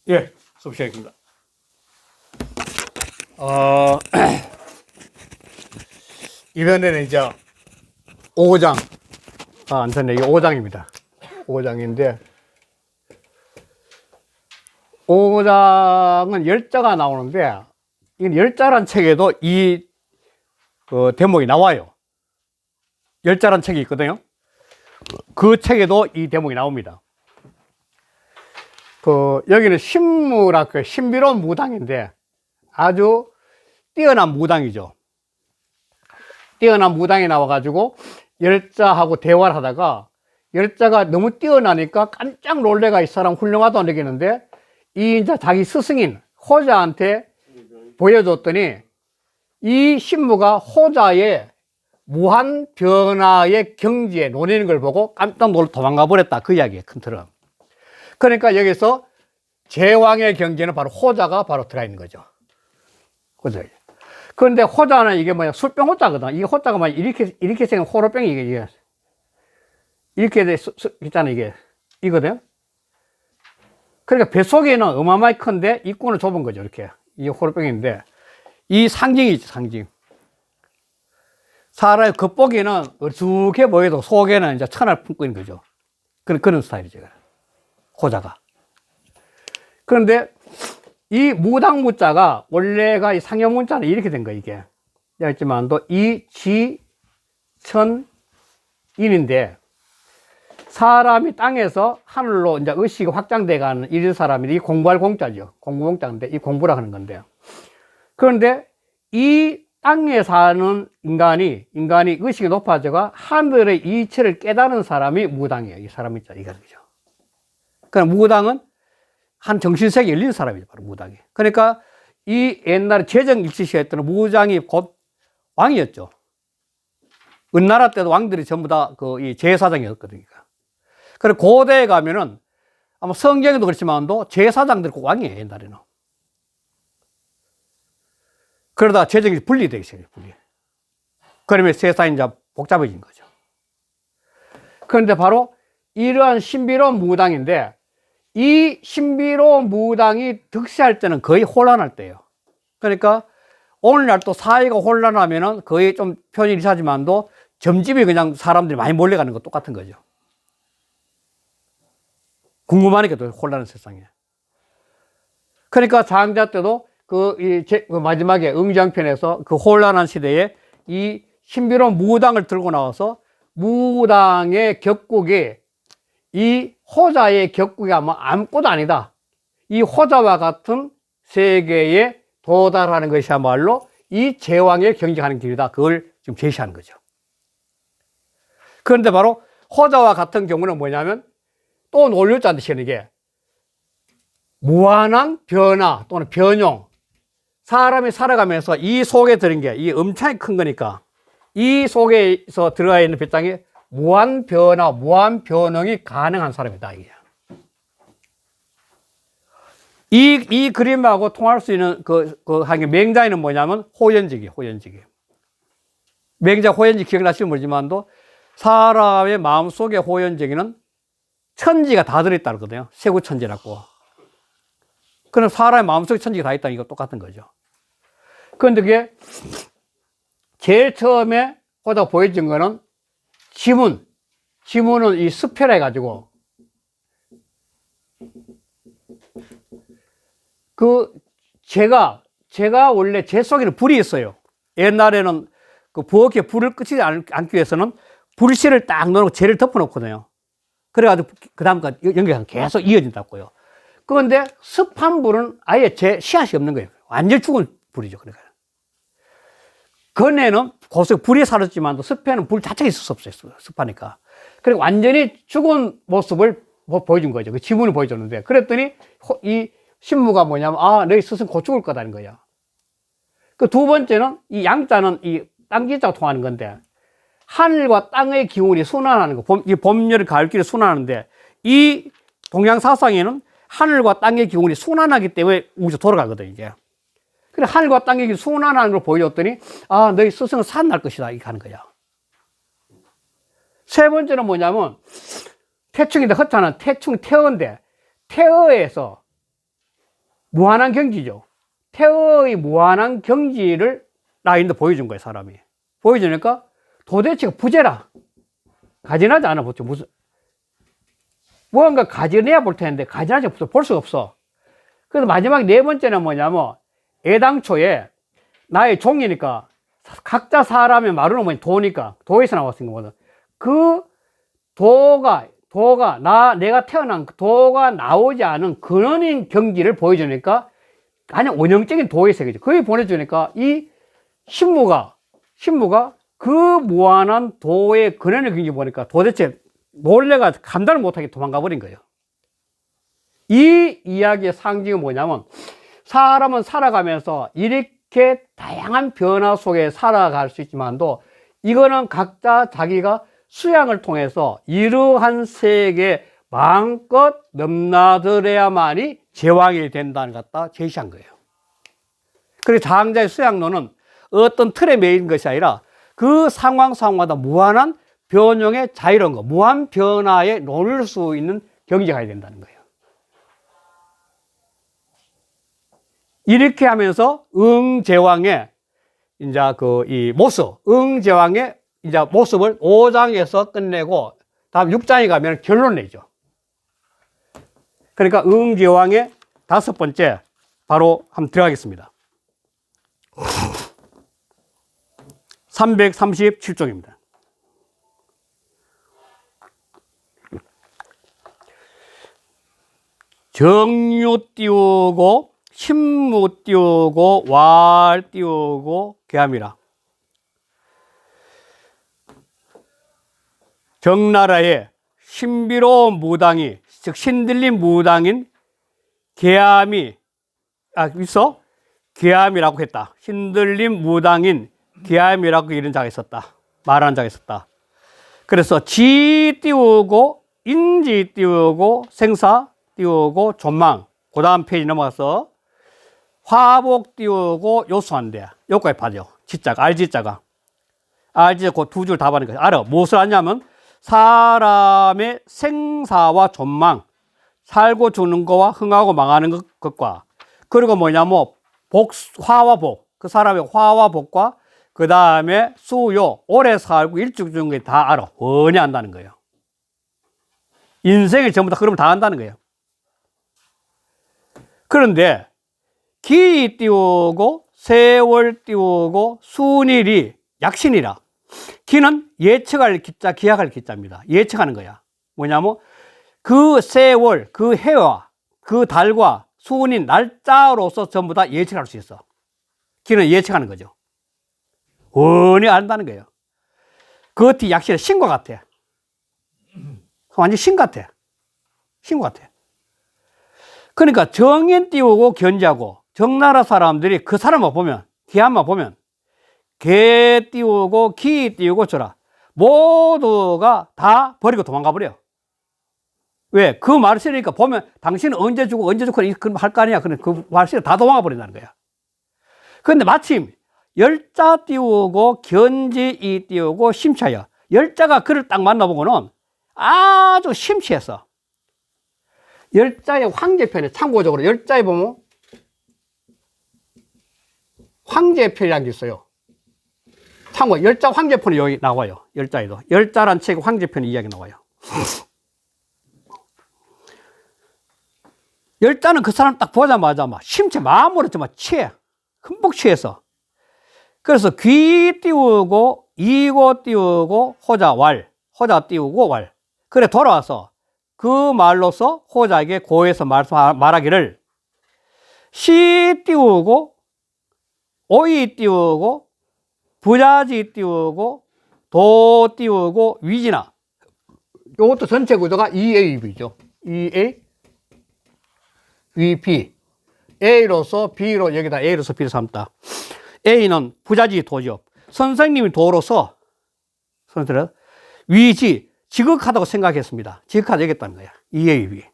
예, 수업 시작입니다. 이번에는 이제 5장, 안 썼네. 이게 5장입니다. 5장인데, 5장은 열자가 나오는데, 이건 열자란 책에도 대목이 나와요. 열자란 책이 있거든요. 그 책에도 이 대목이 나옵니다. 여기는 신비로운 무당인데, 아주 뛰어난 무당이죠. 뛰어난 무당이 나와가지고 열자하고 대화를 하다가 열자가 너무 뛰어나니까 깜짝 놀래가 이 사람 훌륭하다고 느끼는데 이제 자기 스승인 호자한테 보여줬더니 이 신무가 호자의 무한 변화의 경지에 논리는 걸 보고 깜짝 놀라 도망가 버렸다. 그 이야기예요. 큰 틀은. 그러니까 여기서 제왕의 경지에는 바로 호자가 바로 들어가 있는 거죠. 그죠? 그런데 호자는 이게 뭐야? 술병 호자거든. 이게 호자가 막 이렇게 생긴 호로병이 이게. 이렇게 있잖아, 이게. 이거든. 그러니까 뱃속에는 어마어마하게 큰데 입구는 좁은 거죠, 이렇게. 이게 호로병인데. 이 상징이 있죠, 상징. 사람의 겉보기는 어둑해 보여도 속에는 이제 천을 품고 있는 거죠. 그런 스타일이죠, 호자가. 그런데 이 무당무자가 원래가 이 상여문자는 이렇게 된 거예요, 이게. 있지만도 이지천인인데 사람이 땅에서 하늘로 이제 의식이 확장돼 가는 이런 사람이 이 공부할 공자죠. 공부공자인데 이 공부라 하는 건데. 그런데 이 땅에 사는 인간이 의식이 높아져가 하늘의 이치를 깨달은 사람이 무당이에요. 이 사람이 있죠. 이거죠. 그러니까 무당은 한 정신세계 열린 사람이죠, 바로 무당이. 그러니까 이 옛날에 재정일치시가 했던 무당이 곧 왕이었죠. 은나라 때도 왕들이 전부 다 이 제사장이었거든요. 그리고 고대에 가면은 아마 성경에도 그렇지만도 제사장들이 꼭 왕이에요, 옛날에는. 그러다 재정이 분리되기 시작해요, 분리. 그러면 세상이 이제 복잡해진 거죠. 그런데 바로 이러한 신비로운 무당인데 이 신비로운 무당이 득세할 때는 거의 혼란할 때예요. 그러니까 오늘날 또 사회가 혼란하면은 거의 좀 표현이 이상하지만도 점집이 그냥 사람들이 많이 몰려가는 거 똑같은 거죠. 궁금하니까 또 혼란한 세상에. 그러니까 장자 때도 마지막에 응장편에서 그 혼란한 시대에 이 신비로운 무당을 들고 나와서 무당의 격국이 이 호자의 격국이 아무것도 아니다. 이 호자와 같은 세계에 도달하는 것이야말로 이 제왕의 경지하는 길이다. 그걸 지금 제시하는 거죠. 그런데 바로 호자와 같은 경우는 뭐냐면 또 논리자인데 이게 무한한 변화 또는 변용. 사람이 살아가면서 이 속에 들은 게 이 엄청나게 큰 거니까 이 속에서 들어가 있는 배짱이 무한 변화, 무한 변형이 가능한 사람이다, 이게. 이 그림하고 통할 수 있는 한 게 맹자에는 뭐냐면 호연직이에요, 호연직이. 맹자 호연직 기억나시면 모르지만도 사람의 마음속에 호연직에는 천지가 다 들어있다 그러거든요. 세구천지라고. 그럼 사람의 마음속에 천지가 다 있다는 이거 똑같은 거죠. 그런데 그게 제일 처음에 보다 보여진 거는 지문은 이 수표라 해가지고, 제가 원래 제 속에는 불이 있어요. 옛날에는 부엌에 불을 끄지 않기 위해서는 불씨를 딱 넣어놓고 재를 덮어놓거든요. 그래가지고 그 다음까지 연기가 계속 이어진다고요. 그런데 습한 불은 아예 씨앗이 없는 거예요. 완전 죽은 불이죠. 그러니까. 건에는 고속 불이 사라졌지만 습에는 불 자체가 있을 수 없어요. 습하니까. 그리고 완전히 죽은 모습을 보여준 거죠. 그 지문을 보여줬는데. 그랬더니 이 신무가 뭐냐면, 너희 스승 곧 죽을 거다는 거예요. 그 두 번째는 이 양자는 이 땅기자가 통하는 건데, 하늘과 땅의 기운이 순환하는 거. 봄, 여름, 가을, 길이 순환하는데, 이 동양 사상에는 하늘과 땅의 기운이 순환하기 때문에 우주 돌아가거든, 이게. 그래, 하늘과 땅의 순환하는 걸 보여줬더니, 너희 스승은 살아날 것이다. 이렇게 하는 거야. 세 번째는 뭐냐면, 태충인데, 허자는 태충, 태어인데, 태어에서 무한한 경지죠. 태의 무한한 경지를 라인도 보여준 거예요, 사람이. 보여주니까 도대체가 부재라. 가진하지 않아, 보죠. 무슨, 무언가 가진해야 볼 텐데, 가진하지 없어. 볼 수가 없어. 그래서 마지막 네 번째는 뭐냐면, 애당초에 나의 종이니까, 각자 사람의 말로는 뭐냐, 도니까, 도에서 나왔은 거거든. 그 내가 태어난 그 도가 나오지 않은 근원인 경지를 보여주니까, 아니, 원형적인 도의 세계죠. 그걸 보내주니까, 이 신무가 그 무한한 도의 근원의 경지 보니까 도대체 놀래가 감당을 못하게 도망가 버린 거예요. 이 이야기의 상징이 뭐냐면, 사람은 살아가면서 이렇게 다양한 변화 속에 살아갈 수 있지만도, 이거는 각자 자기가 수양을 통해서 이러한 세계에 마음껏 넘나들어야만이 제왕이 된다는 것 갖다 제시한 거예요. 그리고 장자의 수양론은 어떤 틀에 매인 것이 아니라 그 상황마다 무한한 변형의 자유로운 거, 무한 변화에 놓을 수 있는 경지가 된다는 거예요. 이렇게 하면서 응제왕의 이제 이 모습, 응제왕의 이제 모습을 5장에서 끝내고 다음 6장에 가면 결론 내죠. 그러니까 응제왕의 5번째 바로 한번 들어가겠습니다. 337쪽입니다. 정유 띄우고 신무 띄우고 왈 띄우고 계함이라. 정나라에 신비로운 무당이, 즉 신들린 무당인 계함이 있어? 계함이라고 했다. 신들린 무당인 계함이라고 이런 자가 있었다. 말하는 자가 있었다. 그래서 지 띄우고 인지 띄우고 생사 띄우고 존망. 그 다음 페이지 넘어가서 화복 띄우고 요수한대. 여기까지 봐죠. 지자가, 알지자가. 알지, 그 두 줄 다 받는 거야. 알아. 무엇을 하냐면 사람의 생사와 존망, 살고 죽는 거와 흥하고 망하는 것과, 그리고 뭐냐면 화와 복, 그 사람의 화와 복과 그 다음에 수요, 오래 살고 일찍 죽는 게 다 알아. 원히 안다는 거예요. 인생을 전부 다 그러면 다 안다는 거예요. 그런데 기 띄우고 세월 띄우고 순일이 약신이라. 기는 예측할 기자, 기약할 기자입니다. 예측하는 거야. 뭐냐면 그 세월, 그 해와 그 달과 순인 날짜로서 전부 다 예측할 수 있어. 기는 예측하는 거죠. 원히 안다는 거예요. 그것이 약실의 신과 같아. 완전 신 같아. 신과 같아. 그러니까 정인 띄우고 견지하고 정나라 사람들이 그 사람만 보면, 기한만 보면 개 띄우고 기 띄우고 줘라. 모두가 다 버리고 도망가 버려. 왜? 그 말을 쓰니까 보면 당신은 언제 주고 언제 죽고 할 거 아니야. 그 말을 쓰니까 다 도망가 버린다는 거야. 그런데 마침 열자 띄우고 견지 이 띄우고 심차여. 열자가 그를 딱 만나보고는 아주 심취했어. 열자의 황제편에 참고적으로 열자에 보면 황제편이라는 게 있어요. 참고 열자 황제편이 여기 나와요. 열자에도. 열자란 책의 황제편 이야기 나와요. 열자는 그 사람 딱 보자마자 막 심체 마음으로 막 취해. 흠뻑 취해서. 그래서 귀 띄우고 이고 띄우고 호자 왈. 호자 띄우고 왈. 그래 돌아와서 그 말로서 호자에게 고에서 말하기를 시 띄우고 오이 띄우고 부자지 띄우고 도 띄우고 위지나. 이것도 전체 구조가 EAB죠. EA, VP. A로서 B로 여기다 A로서 B를 삼다. A는 부자지 도죠. 선생님이 도로서 선생님 위지 지극하다고 생각했습니다. 지극하다 얘기했다는 거야. EAB.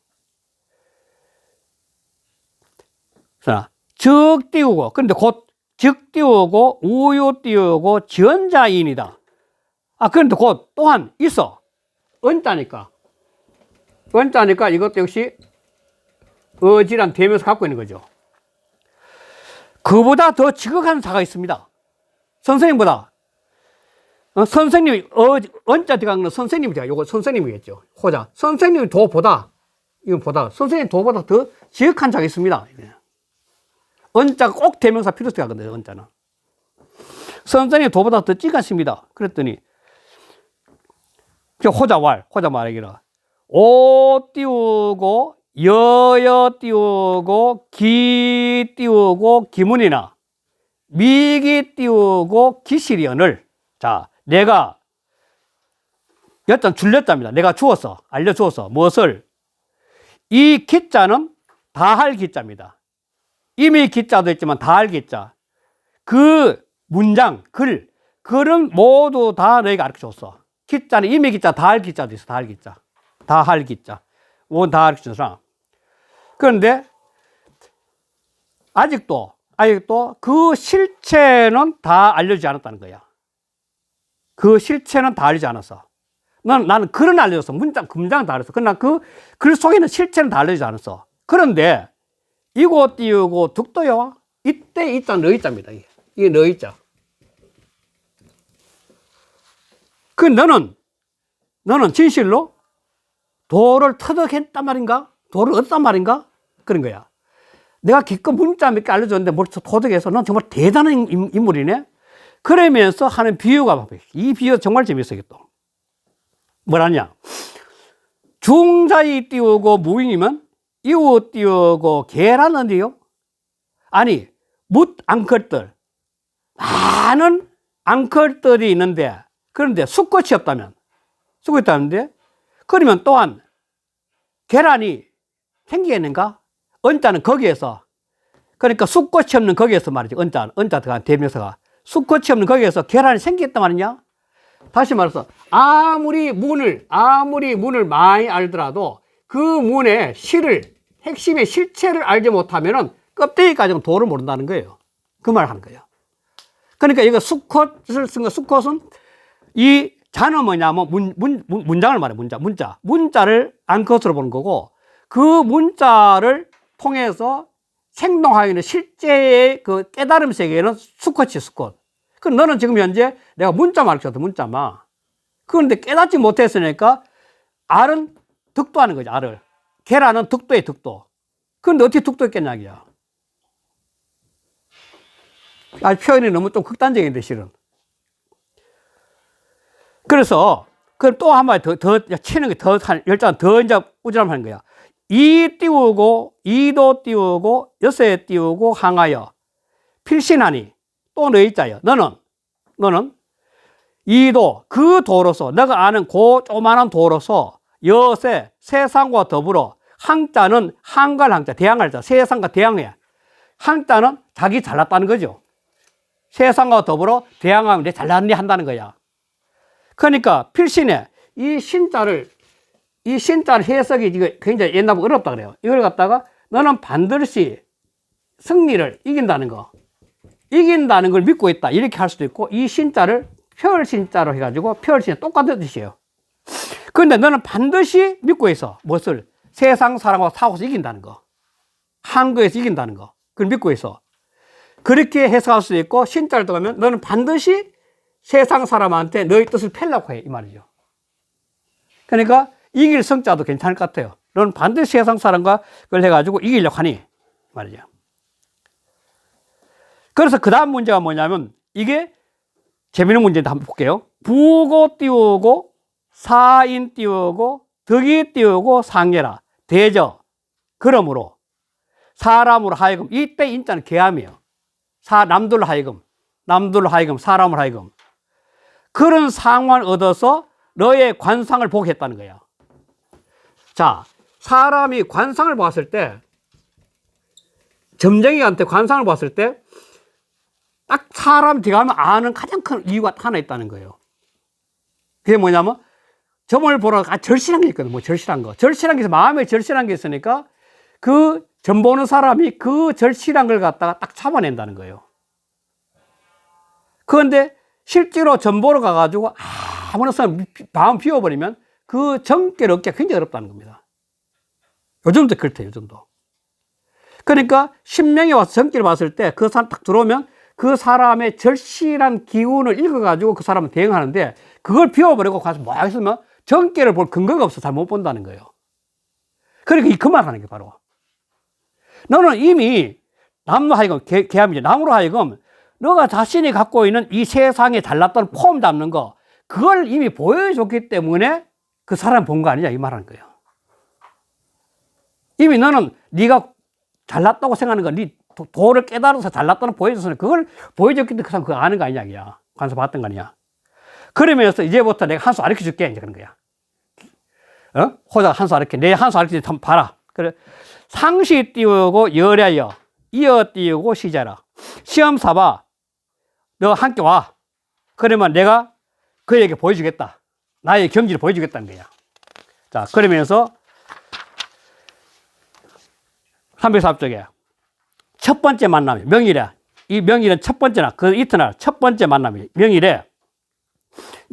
자, 즉 띄우고 그런데 곧 즉 띄우고 우유 띄우고 전자인이다. 그런데 곧 또한 있어. 은자니까. 은자니까 이것도 역시 어지란 대명사 갖고 있는 거죠. 그보다 더 지극한 사가 있습니다. 선생님보다. 선생님이, 언자 들어간 건 선생님이 돼요. 요거 선생님이겠죠. 호자. 선생님이 도보다, 이건 보다, 선생님 도보다 더 지극한 자가 있습니다. 언자가 꼭 대명사 필요성이 하거든요, 언자는. 선생님 도보다 더 지극하십니다. 그랬더니, 호자 말하기라. 오 띄우고, 여여 띄우고, 기 띄우고, 기문이나, 미기 띄우고, 기실이언을. 자, 내가, 여자 줄렸답니다. 내가 주었어. 알려주었어. 무엇을? 이 기자는 다할 기자입니다. 이미 기자도 있지만 다할 기자. 그 문장, 글은 모두 다 너희가 가르쳐 줬어. 기자는 이미 기자, 다할 기자도 있어. 다할 기자. 다할 기자. 원 다 가르쳐 줬어. 그런데, 아직도 그 실체는 다 알려주지 않았다는 거야. 그 실체는 다 알려주지 않았어. 나는 글은 알려줬어. 문장은 다 알았어. 그러나 그 글 속에 있는 실체는 다 알려주지 않았어. 그런데, 이고 띄우고 득도요. 이때 있자, 너희자입니다. 이게 너희자. 너는 진실로 도를 터득했단 말인가? 도를 얻었단 말인가? 그런 거야. 내가 기껏 문자 몇 개 알려줬는데 뭘 터득해서 넌 정말 대단한 인물이네? 그러면서 하는 비유가, 이 비유 정말 재밌어요, 또. 뭐라냐? 중자이 띄우고 무인이면 이웃 띄우고 개라는데요? 아니, 뭇-앙컬들. 많은 앙컬들이 있는데, 그런데 수컷이 없다면, 수컷이 없다는데, 그러면 또한 계란이 생기겠는가? 언자는 거기에서, 그러니까 수꽃이 없는 거기에서 말이지. 언자 들어간 대명사가. 수꽃이 없는 거기에서 계란이 생기겠단 말이냐? 다시 말해서, 아무리 문을 많이 알더라도 그 문의 핵심의 실체를 알지 못하면은 껍데기까지는 도를 모른다는 거예요. 그 말을 하는 거예요. 그러니까 이거 수컷을 쓴 거, 수컷은 이 자는 뭐냐면 문장을 말해, 문자를 앙컷으로 보는 거고, 그 문자를 통해서 생동하게 실제의 그 깨달음 세계에는 수컷이 수컷. 그럼 너는 지금 현재 내가 문자 말했거든, 문자만. 그런데 깨닫지 못했으니까 알은 득도하는 거죠, 알을. 계란은 득도에 득도. 그런데 어떻게 득도했겠냐기야. 표현이 너무 좀 극단적인데, 실은. 그래서, 그걸 또 한 마디 더 치는 게 열장 더 이제 꾸준함 하는 거야. 이 띄우고, 이도 띄우고, 여세 띄우고, 항하여. 필신하니, 또 너희 자여. 너는, 이도, 그 도로서, 너가 아는 그 조만한 도로서, 여세, 세상과 더불어, 항자는 항갈 항자, 대항할 자, 세상과 대항해. 항자는 자기 잘났다는 거죠. 세상과 더불어 대항하면 내 잘났니 한다는 거야. 그러니까 필신에 이 신자를 해석이 이거 굉장히 옛날부터 어렵다 그래요. 이걸 갖다가 너는 반드시 승리를 이긴다는 걸 믿고 있다. 이렇게 할 수도 있고, 이 신자를 표열신자로 해가지고, 표열신자 똑같은 뜻이에요. 그런데 너는 반드시 믿고 있어. 무엇을? 세상 사람하고 싸워서 이긴다는 거. 한거에서 이긴다는 거. 그걸 믿고 있어. 그렇게 해석할 수도 있고, 신자를 들어가면 너는 반드시 세상 사람한테 너의 뜻을 펴려고 해. 이 말이죠. 그러니까 이길 성자도 괜찮을 것 같아요. 너는 반드시 세상 사람과 그걸 해가지고 이기려고 하니. 말이죠. 그래서 그 다음 문제가 뭐냐면, 이게 재미있는 문제인데 한번 볼게요. 부고 띄우고, 사인 띄우고, 덕이 띄우고, 상례라. 대저. 그러므로, 사람으로 하여금, 이때 인자는 계함이에요. 남들로 하여금, 사람으로 하여금. 그런 상황을 얻어서 너의 관상을 보게 했다는 거야. 자, 사람이 관상을 봤을 때, 점쟁이한테 관상을 봤을 때, 딱 사람 들어가면 아는 가장 큰 이유가 하나 있다는 거예요. 그게 뭐냐면, 점을 보러 절실한 게 있거든. 절실한 거. 절실한 게 있어. 마음에 절실한 게 있으니까, 그 점 보는 사람이 그 절실한 걸 갖다가 딱 잡아낸다는 거예요. 그런데 실제로 점 보러 가가지고 아무나 마음 비워버리면 그 점괘를 얻기가 굉장히 어렵다는 겁니다. 요즘도 그렇대요, 요즘도. 그러니까 신명이 와서 정기를 봤을 때 그 사람 딱 들어오면 그 사람의 절실한 기운을 읽어가지고 그 사람은 대응하는데 그걸 비워버리고 가서 뭐 하겠으면 정기를 볼 근거가 없어. 잘 못 본다는 거예요. 그러니까 그 말 하는 게 바로. 너는 이미 남로 하여금, 개함이죠. 남으로 하여금 너가 자신이 갖고 있는 이 세상에 잘났던 폼 담는 거, 그걸 이미 보여줬기 때문에 그 사람 본 거 아니냐, 이 말하는 거예요. 이미 너는 네가 잘났다고 생각하는 거, 네 도를 깨달아서 잘났다는 보여줬으니 그걸 보여줬기 때문에 그 사람 그거 아는 거 아니냐, 이야. 관서 봤던 거 아니야. 그러면서 이제부터 내가 한 수 가르쳐 줄게, 이제 그런 거야. 호자가 한 수 가르쳐. 내 한 수 가르쳐 한번 봐라. 그래. 상시 띄우고 열야여, 이어 띄우고 시자라. 시험 사봐. 너 함께 와. 그러면 내가 그에게 보여주겠다. 나의 경지를 보여주겠다는 거야. 자, 그러면서 304쪽에 첫 번째 만남이 명일에, 이 명일은 첫 번째나 그 이튿날 첫 번째 만남이 명일에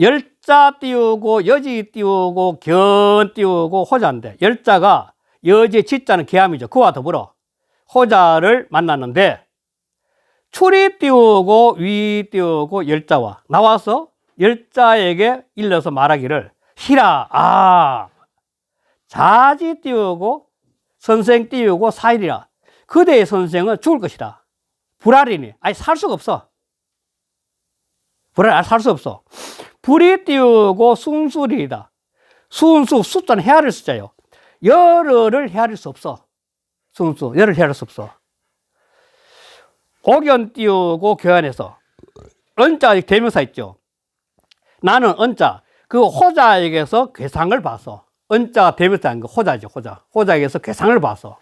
열자 띄우고 여지 띄우고 견 띄우고 호자인데, 열자가 여지 지자는 계함이죠. 그와 더불어 호자를 만났는데 출이 띄우고 위 띄우고 열자와 나와서 열자에게 일러서 말하기를 희라, 자지 띄우고 선생 띄우고 사일이라. 그대의 선생은 죽을 것이다. 불알이니, 아니 살 수가 없어. 불알 살 수 없어. 불이 띄우고 순술이다. 순수, 숫자는 헤아릴 숫자예요. 열을 헤아릴 수 없어. 순수, 열을 헤아릴 수 없어. 옥연 띄우고 교환해서 은자 대명사 있죠. 나는 은자, 그 호자에게서 괴상을 봐서, 은자가 대명사 아닌 거 호자죠, 호자. 호자에게서 괴상을 봐서.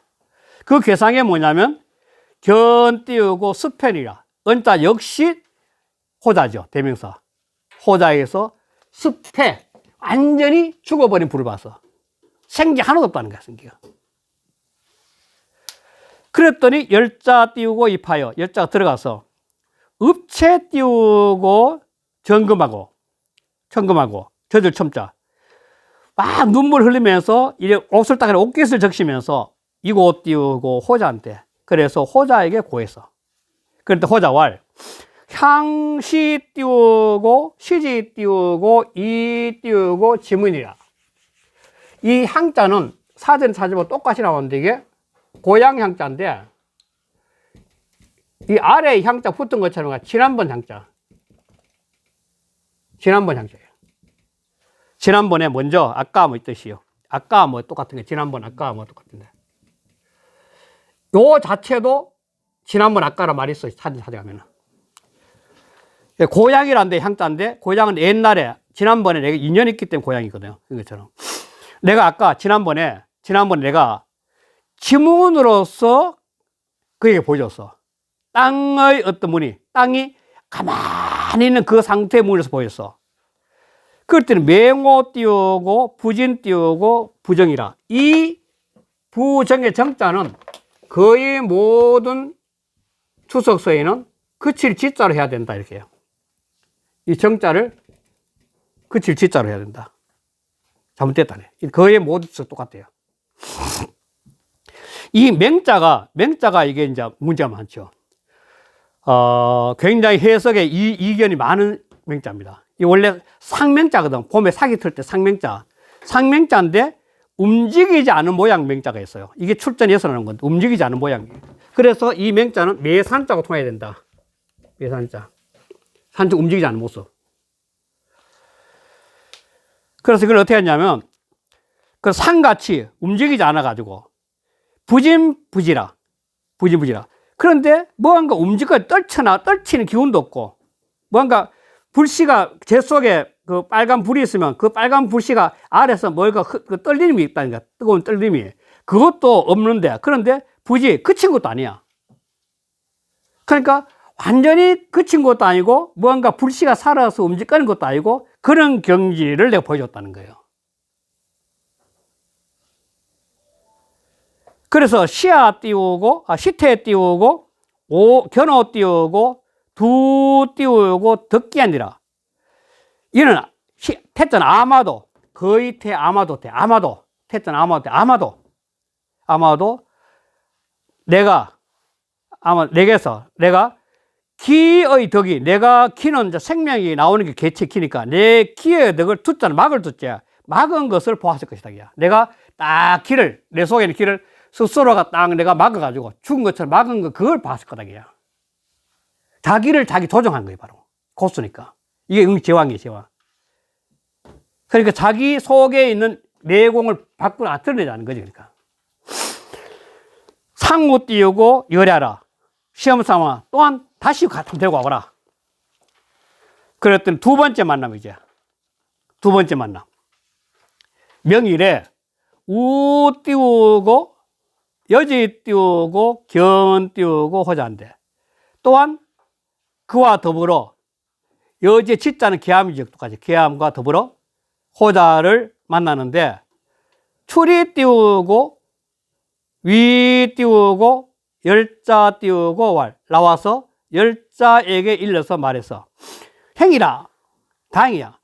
그 괴상이 뭐냐면 견 띄우고 수편이라. 은자 역시 호자죠, 대명사. 호자에게서 습해, 완전히 죽어버린 불을 봐서 생기 하나도 없다는 거야, 생기가. 그랬더니 열자 띄우고 입하여, 열자가 들어가서 읍체 띄우고 점검하고 저들 첨자 막 눈물 흘리면서 이제 옷을 딱 옷깃을 적시면서 이곳 띄우고 호자한테, 그래서 호자에게 고했어. 그런데 호자왈 향시 띄우고 시지 띄우고 이 띄우고 지문이라. 이 향자는 사전 찾아보면 똑같이 나오는데 이게 고향 향자인데, 이 아래에 향자 붙은 것처럼 지난번 향자. 지난번 향자예요. 지난번에 먼저 아까 뭐 있듯이요. 아까 뭐 똑같은 게 지난번 아까 뭐 똑같은데. 요 자체도 지난번 아까라 말이 있어요. 사진 찾아가면은. 고향이란데 향자인데, 고향은 옛날에 지난번에 내가 인연이 있기 때문에 고향이거든요. 이것처럼. 내가 아까 지난번에 내가 지문으로서 그에게 보여줬어. 땅의 어떤 문이, 땅이 가만히 있는 그 상태의 문에서 보였어. 그럴 때는 맹호 띄우고 부진 띄우고 부정이라. 이 부정의 정자는 거의 모든 추석서에는 그칠 지자로 해야 된다, 이렇게 해요. 이 정자를 그칠 지자로 해야 된다. 잘못됐다네. 거의 모든 추석 똑같아요. 이 맹자가 이게 이제 문제가 많죠. 굉장히 해석에 이견이 많은 맹자입니다. 이 원래 상맹자거든. 봄에 사기 틀 때 상맹자인데 움직이지 않은 모양 맹자가 있어요. 이게 출전해서 나오는 건데 움직이지 않은 모양이에요. 그래서 이 맹자는 매산자가 통해야 된다. 매산자. 산자 움직이지 않는 모습. 그래서 그걸 어떻게 했냐면 그 상같이 움직이지 않아 가지고 부진부지라. 그런데 뭔가 움직여 떨치는 기운도 없고, 뭔가 불씨가 제 속에 그 빨간 불이 있으면 그 빨간 불씨가 아래서 뭔가 그 떨림이 있다니까, 뜨거운 떨림이. 그것도 없는데, 그런데 부지 그친 것도 아니야. 그러니까 완전히 그친 것도 아니고 뭔가 불씨가 살아서 움직이는 것도 아니고 그런 경지를 내가 보여줬다는 거예요. 그래서 시아 띄우고, 시태 띄우고, 견호 띄우고, 두 띄우고, 덕기 아니라. 이는 태자는 아마도, 거의 태자는 아마도, 아마도. 내가 아마 내게서 내가 기의 덕이, 내가 기는 이제 생명이 나오는 게 개체 기니까 내 기의 덕을 두자는 막을 두자, 막은 것을 보았을 것이다. 내가 딱 기를, 내 속에 있는 기를 스스로가 딱 내가 막아가지고 죽은 것처럼 막은 거, 그걸 봤을 거다. 자기를 자기 조정한 거예요. 바로 고수니까. 이게 제왕이에요. 제왕. 그러니까 자기 속에 있는 내공을 밖으로 드러내자는 거지. 그러니까 상무 띄우고 열하라. 시험 삼아 또한 다시 데리고 와보라. 그랬더니 두 번째 만남이죠. 두 번째 만남. 명일에 우 띄우고 여지 띄우고 견 띄우고 호자인데, 또한 그와 더불어 여지의 지자는 계암이죠. 똑같이 계암과 더불어 호자를 만나는데, 출이 띄우고 위 띄우고 열자 띄우고 왈 나와서 열자에게 일러서 말해서 행이라. 다행이야.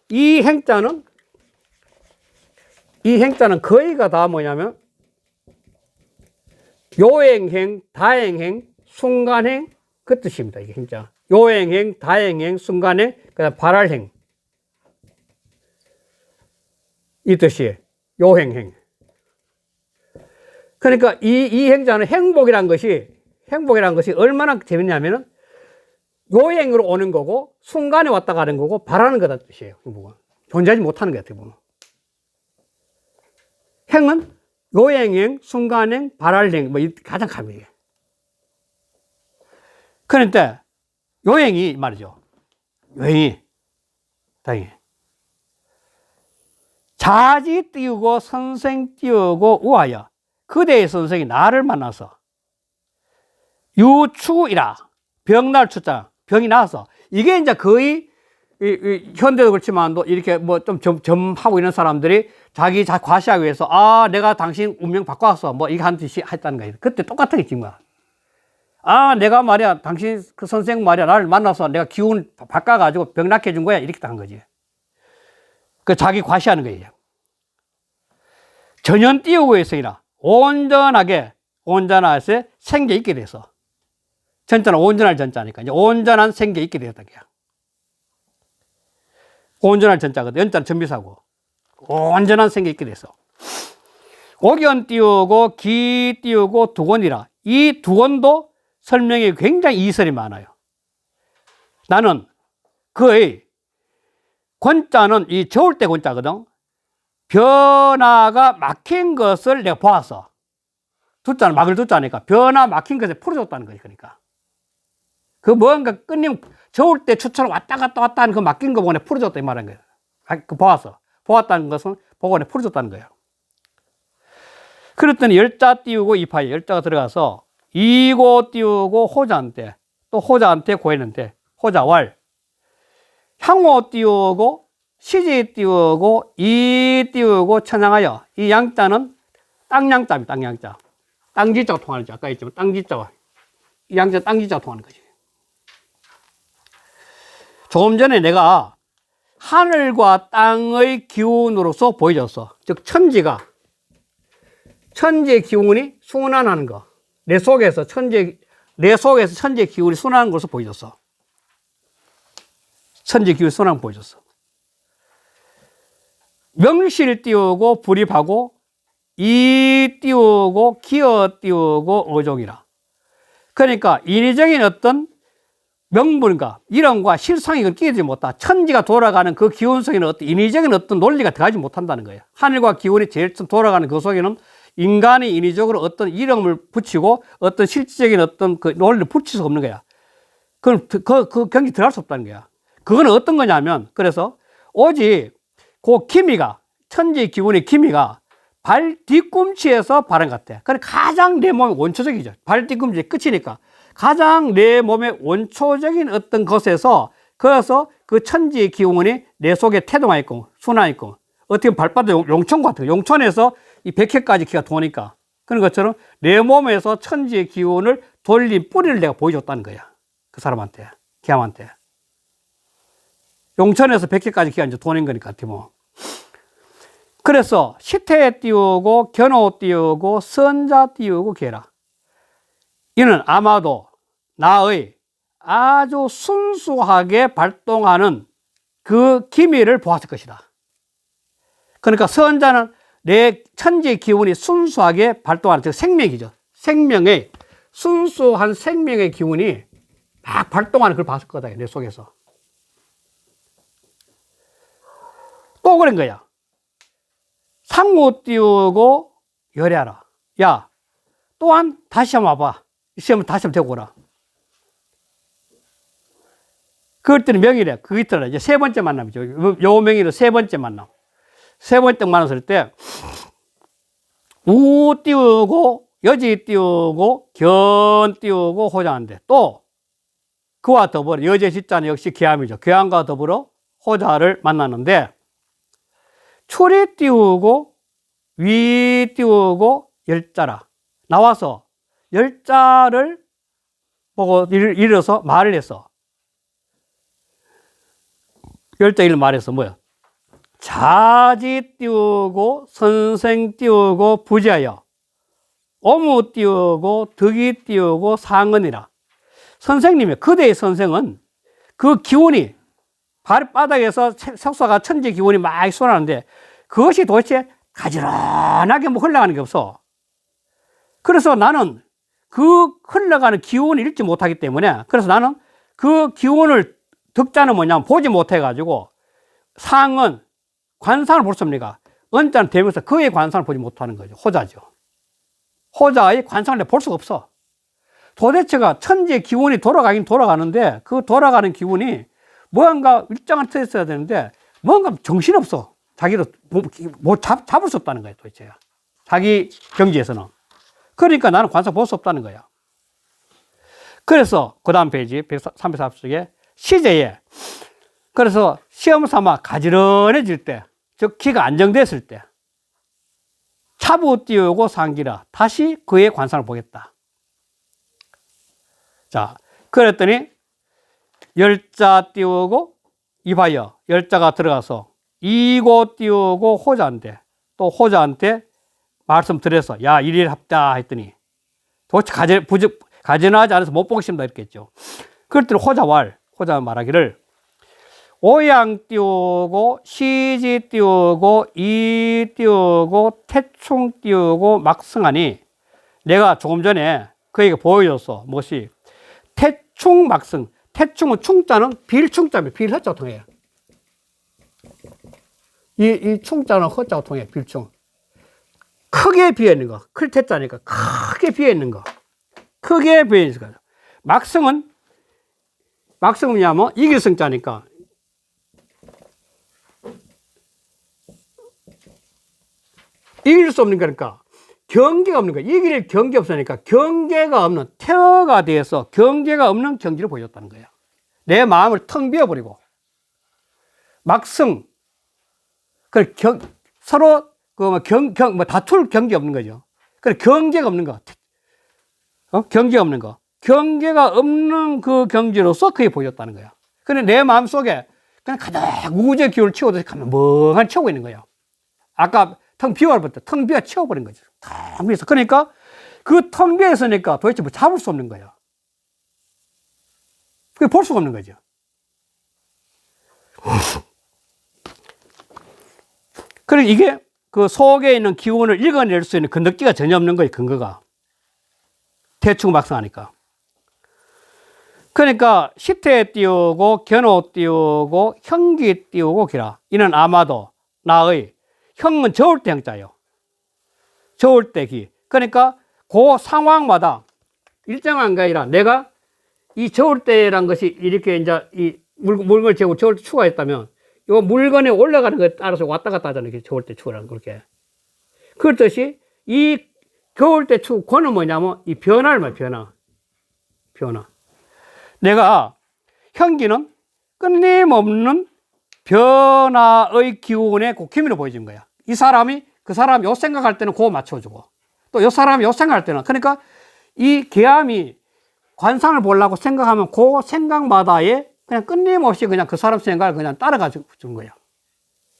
이 행자는 거의가 다 뭐냐면 요행행, 다행행, 순간행, 그 뜻입니다. 이게 행자. 요행행, 다행행, 순간행, 그다음 발할행, 이 뜻이 요행행. 그러니까 이 행자는 행복이란 것이 얼마나 재밌냐면은 요행으로 오는 거고 순간에 왔다 가는 거고 바라는 거다 뜻이에요. 행복은 존재하지 못하는 게 어떻게 보면. 행은 요행행, 순간행, 발할행, 뭐 가장 감이에요. 그런데 요행이 말이죠. 요행이 다행히 자지 띄우고 선생 띄우고 우하여 그대의 선생이 나를 만나서 유추이라. 병날 추자, 병이 나서. 이게 이제 거의 현대도 그렇지만 이렇게 뭐 좀 점하고 있는 사람들이 자기 과시하기 위해서 내가 당신 운명 바꿔왔어 뭐 이거 한 듯이 했다는 거예요. 그때 똑같은 게 지금 내가 말이야 당신 그 선생 말이야 나를 만나서 내가 기운 바꿔가지고 병 낫게 해준 거야 이렇게 한 거지. 그 자기 과시하는 거예요. 전연 띄우고 있으니라 온전하게 생겨 있게 돼서. 전자는 온전할 전자니까 이제 온전한 생겨 있게 되었다. 온전할 전자거든. 연자는 전비사고 온전한 생겨 있게 돼서. 오견 띄우고 기 띄우고 두권이라. 이 두권도 설명이 굉장히 이설이 많아요. 나는 그의 권자는 이 저울 때 권자거든. 변화가 막힌 것을 내가 보았어. 두자는 막을 두자니까 변화 막힌 것을 풀어줬다는 거지. 그러니까 그 뭔가 끊임 저울 때 추처럼 왔다 갔다 하는 그 막힌 거 보고 내가 풀어줬다 이 말인 거예요. 그 보았다는 것은 보고 내가 풀어줬다는 거예요. 그랬더니 열자 띄우고 이파에 열자가 들어가서 이고 띄우고 호자한테, 또 호자한테 고했는데 호자왈 향호 띄우고 시지 띄우고 이 띄우고 천양하여. 이 양자는 땅양자입니다. 땅양자. 땅지자가 통하는 자. 아까 했지만 땅지자와 이 양자 땅지자가 통하는 거지. 조금 전에 내가 하늘과 땅의 기운으로서 보여줬어. 즉 천지의 기운이 순환하는 거. 내 속에서 천지의 기운이 순환하는 것으로 보여줬어. 천지의 기운이 순환하는 걸 보여줬어. 명실 띄우고 불입하고 이 띄우고 기어 띄우고 어종이라. 그러니까 인위적인 어떤 명분과 이론과 실상이 끼지 못하. 천지가 돌아가는 그 기운 속에는 어떤 인위적인 어떤 논리가 들어가지 못한다는 거예요. 하늘과 기운이 제일 돌아가는 그 속에는 인간이 인위적으로 어떤 이름을 붙이고 어떤 실질적인 어떤 그 논리를 붙일 수가 없는 거야. 그럼 그 경기 들어갈 수 없다는 거야. 그건 어떤 거냐면, 그래서 오직 그 기미가, 천지의 기운의 기미가 발 뒤꿈치에서 발현 같아. 그래 가장 내 몸의 원초적이죠. 발 뒤꿈치의 끝이니까 가장 내 몸의 원초적인 어떤 것에서, 그래서 그 천지의 기운이 내 속에 태동하 있고 순환 있고, 어떻게 보면 발바닥 용천 같은 거, 용천에서 이 백회까지 기가 도니까 그런 것처럼 내 몸에서 천지의 기운을 돌린 뿌리를 내가 보여줬다는 거야. 그 사람한테, 기암한테. 용천에서 백회까지 기가 이제 도는 거니까, 뭐. 그래서 시태 띄우고 견호 띄우고 선자 띄우고 계라. 이는 아마도 나의 아주 순수하게 발동하는 그 기미를 보았을 것이다. 그러니까 선자는 내 천지의 기운이 순수하게 발동하는, 즉 생명이죠. 생명의 순수한 생명의 기운이 막 발동하는 걸 봤을 거다, 내 속에서. 또 그런 거야. 상무 띄우고 열애하라. 야, 또한 다시 한번 와봐. 시험 다시 한번 되고 오라. 그것들이 명의래. 그게 있더라. 이제 세 번째 만남이죠. 요 명의로 세 번째 만남. 세 번째 만났을 때, 우 띄우고, 여지 띄우고, 견 띄우고, 호자인데, 또, 그와 더불어, 여제 지자는 역시 계암이죠. 계암과 더불어 호자를 만났는데, 출이 띄우고, 위 띄우고, 열자라. 나와서 열자를 보고 일어서 말을 했어. 열자 일을 말해서 뭐야? 자지 띄우고 선생 띄우고 부지하여 오무 띄우고 덕이 띄우고 상언이라. 선생님의 그대의 선생은 그 기운이 발바닥에서 석사가 천지 기운이 막 쏟아나는데 그것이 도대체 가지런하게 뭐 흘러가는 게 없어. 그래서 나는 그 흘러가는 기운을 읽지 못하기 때문에, 그래서 나는 그 기운을 덕자는 뭐냐면 보지 못해가지고 상은 관상을 볼 수 없으니까 언자는 되면서 그의 관상을 보지 못하는 거죠. 호자죠. 호자의 관상을 볼 수가 없어. 도대체가 천지의 기운이 돌아가긴 돌아가는데 그 돌아가는 기운이 뭔가 일정한 틀에 있어야 되는데 뭔가 정신없어. 자기를 잡을 수 없다는 거예요. 도대체 자기 경지에서는. 그러니까 나는 관상 볼 수 없다는 거야. 그래서 그 다음 페이지 340쪽에 시제에, 그래서 시험 삼아 가지런해질 때, 즉 기가 안정됐을 때 차부 띄우고 상기라. 다시 그의 관상을 보겠다. 자, 그랬더니 열자 띄우고 이봐요. 열자가 들어가서 이고 띄우고 호자인데, 또 호자한테 말씀 드려서 야 일일 합다 했더니 도대체 가지런하지 않아서 못 보겠습니다 이렇게 했죠. 그랬더니 호자 말하기를 오양 띄우고 시지 띄우고 이 띄우고 태충 띄우고 막승하니, 내가 조금 전에 그에게 보여줬어. 무엇이? 태충 막승. 태충은 충자는 빌충자입니다. 빌허자가 통해요. 이 충자는 허자가 통해. 빌충. 크게 비어있는 거. 클 태자니까 크게 비어있는 거. 크게 비어있는 거. 막승은 뭐냐면 이길 승자니까 이길 수 없는 거니까 경계가 없는 거야. 이길 경계 없으니까 경계가 없는 태어가 돼서 경계가 없는 경지를 보여줬다는 거야. 내 마음을 텅 비워버리고. 막승. 서로 다툴 경계 없는 거죠. 경계가 없는 거. 경계가 없는 거. 경계가 없는 그 경지로서 그게 보여줬다는 거야. 근데 내 마음 속에 그냥 가득 우주의 기운을 치우듯이 가만 멍하니 치우고 있는 거야. 아까 텅 비워버렸다. 텅 비워 치워버린 거죠. 텅 비어서. 그러니까 그 텅 비어 있으니까 도대체 뭐 잡을 수 없는 거야. 그게 볼 수가 없는 거죠. 그리고 이게 그 속에 있는 기운을 읽어낼 수 있는 근덕지가 전혀 없는 거예요. 근거가. 대충 막상하니까. 그러니까 시태 띄우고 견호 띄우고 형기 띄우고 기라. 이는 아마도 나의, 형은 저울 때 형자예요. 저울 때 기. 그러니까 그 상황마다 일정한 게 아니라 내가 이 저울 때란 것이 이렇게 이제 이 물건을 재고 저울 때 추가했다면 이 물건에 올라가는 것에 따라서 왔다 갔다 하잖아요. 저울 때 추가라는 그렇게. 그렇듯이 이 저울 때 권은 뭐냐면 이 변화를 말이야. 변화. 내가 형기는 끊임없는 변화의 기운의 그 기미를 보여주는 거야. 이 사람이 그 사람 요 생각할 때는 그거 맞춰주고 또 요 사람이 요 생각할 때는, 그러니까 이 계암이 관상을 보려고 생각하면 그 생각마다의 그냥 끊임없이 그냥 그 사람 생각을 그냥 따라가 주는 거야.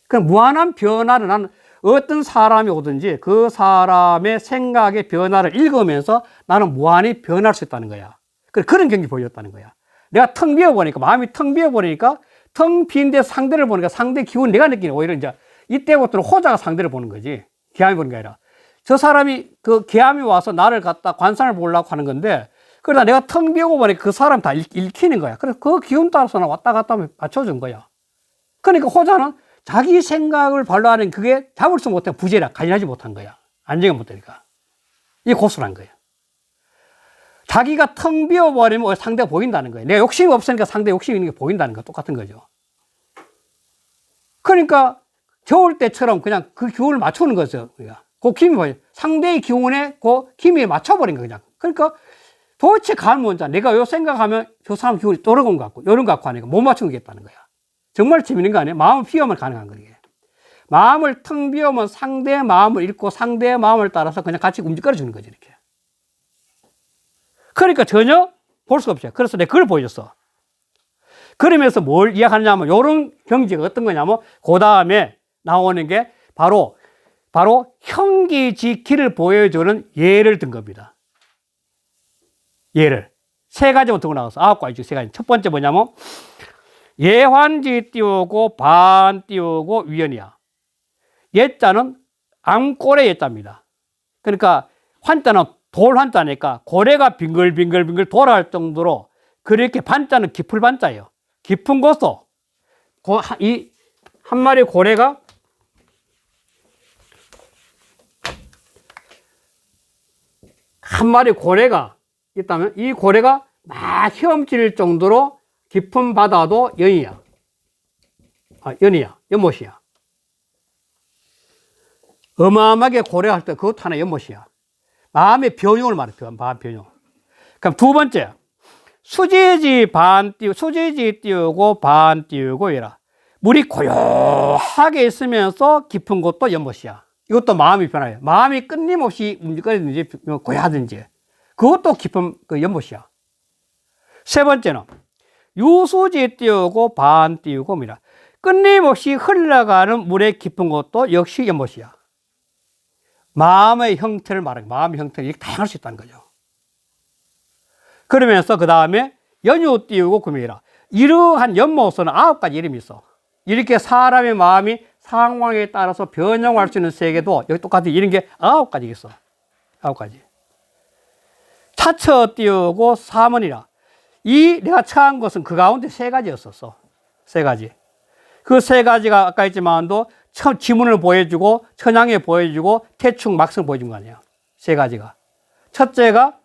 그냥 무한한 변화를 나는 어떤 사람이 오든지 그 사람의 생각의 변화를 읽으면서 나는 무한히 변할 수 있다는 거야. 그런 경기 보여줬다는 거야. 내가 텅 비어보니까, 마음이 텅 비어보니까, 텅 빈데 상대를 보니까 상대 기운 내가 느끼는, 오히려 이제 이때부터는 호자가 상대를 보는 거지. 계암이 보는 게 아니라. 저 사람이 그 계암이 와서 나를 갖다 관상을 보려고 하는 건데, 그러다 내가 텅 비우고 보니까 그 사람 다 읽히는 거야. 그래서 그 기운 따라서는 왔다 갔다 하면 맞춰준 거야. 그러니까 호자는 자기 생각을 발로하는 그게 잡을 수 못해. 부재라. 관리하지 못한 거야. 안정을 못하니까. 이게 고수란 거야. 자기가 텅 비워버리면 상대가 보인다는 거예요. 내가 욕심이 없으니까 상대 욕심이 있는 게 보인다는 거 똑같은 거죠. 그러니까 겨울 때처럼 그냥 그 기운을 맞추는 거죠. 그 기운이 뭐예요? 상대의 기운에 그 기미에 맞춰버린 거 그냥. 그러니까 도대체 감 뭔지 내가 요 생각하면 저 사람 기운이 또르는 것 같고 요런 것 같고 하니까 못 맞추겠다는 거야. 정말 재밌는 거 아니에요? 마음을 비우면 가능한 거예요. 마음을 텅 비우면 상대의 마음을 읽고 상대의 마음을 따라서 그냥 같이 움직여 주는 거지 이렇게. 그러니까 전혀 볼 수가 없어요. 그래서 내가 그걸 보여줬어. 그러면서 뭘 이야기하냐면 요런 경지가 어떤 거냐면 그 다음에 나오는 게 바로 형기지기를 보여주는 예를 든 겁니다. 예를. 세 가지만 두고 나와서 9가지 중 3가지. 첫 번째 뭐냐면 예환지 띄우고 반 띄우고 위연이야. 예자는 암골의 예자입니다. 그러니까 환자는 돌 환자니까 고래가 빙글빙글 돌아갈 정도로 그렇게 반자는 깊을 반자예요. 깊은 곳도 이 한 마리 고래가 있다면 이 고래가 막 헤엄칠 정도로 깊은 바다도 연이야. 연못이야. 어마어마하게 고래가 할 때 그것도 하나 연못이야. 마음의 변형을 말해, 마음 변형. 그럼 두 번째, 수지지 띄우고 반 띄우고 이라. 물이 고요하게 있으면서 깊은 곳도 연못이야. 이것도 마음이 변화해요. 마음이 끊임없이 움직이든지 고요하든지 그것도 깊은 그 연못이야. 세 번째는 유수지 띄우고 반 띄우고 미라. 끊임없이 흘러가는 물의 깊은 곳도 역시 연못이야. 마음의 형태를 말하는 거예요. 마음의 형태를 이렇게 다양할 수 있다는 거죠. 그러면서 그 다음에 연유 띄우고 금이라. 이러한 연못에는 9가지 이름이 있어. 이렇게 사람의 마음이 상황에 따라서 변형할 수 있는 세계도 여기 똑같이 이런 게 9가지 있어. 9가지. 차처 띄우고 사문이라. 이 내가 처한 것은 그 가운데 3가지였었어. 3가지. 그 3가지가 아까 했지만도 지문을 보여주고 천양에 보여주고 태충 막성을 보여준 거 아니에요. 3가지가. 첫째가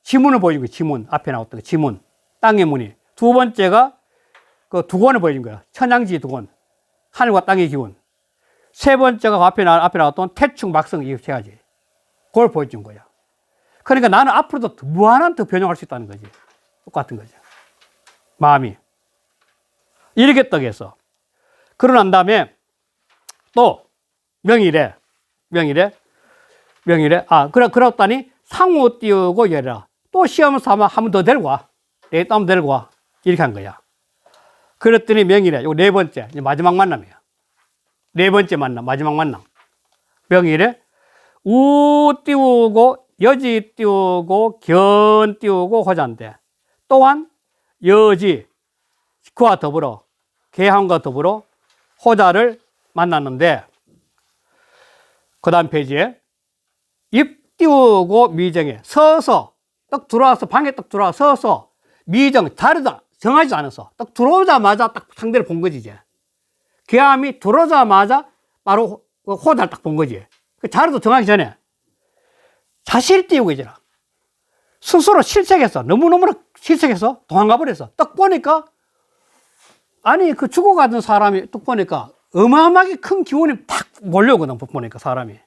지문을 보여준 거예요. 지문. 앞에 나왔던 거. 지문. 땅의 문이. 두 번째가 그 두권을 보여준 거야. 천양지 두권. 하늘과 땅의 기운. 세 번째가 앞에 나왔던 태충 막성 이 3가지. 그걸 보여준 거야. 그러니까 나는 앞으로도 무한한 더 변형할 수 있다는 거지. 똑같은 거죠. 마음이. 이렇게 떡해서. 그러고 난 다음에 또 명일에. 그렇다니 상호 띄우고 열라. 또 시험을 삼아 한 번 더 데리고 와. 내일 한번 데리고 와. 이렇게 한 거야. 그랬더니 명일에, 이거 4번째, 이제 마지막 만남이야. 4번째 만남, 마지막 만남. 명일에 우 띄우고 여지 띄우고 견 띄우고 호자인데 또한 여지 그와 더불어 계함과 더불어 호자를 만났는데 그 다음 페이지에 입 띄우고 미정에 서서 딱 들어와서 방에 딱 들어와 서서 미정 자르다 정하지 않았어. 딱 들어오자마자 딱 상대를 본 거지 이제. 계함이 들어오자마자 바로 호자를 딱 본 거지. 자르도 정하기 전에 자실 띄우고 있잖아. 스스로 실색했어. 너무너무 실색해서 도망가 버렸어. 딱 보니까 아니 그 죽어가던 사람이 딱 보니까 어마어마하게 큰 기운이 팍 몰려오거든. 보니까 사람이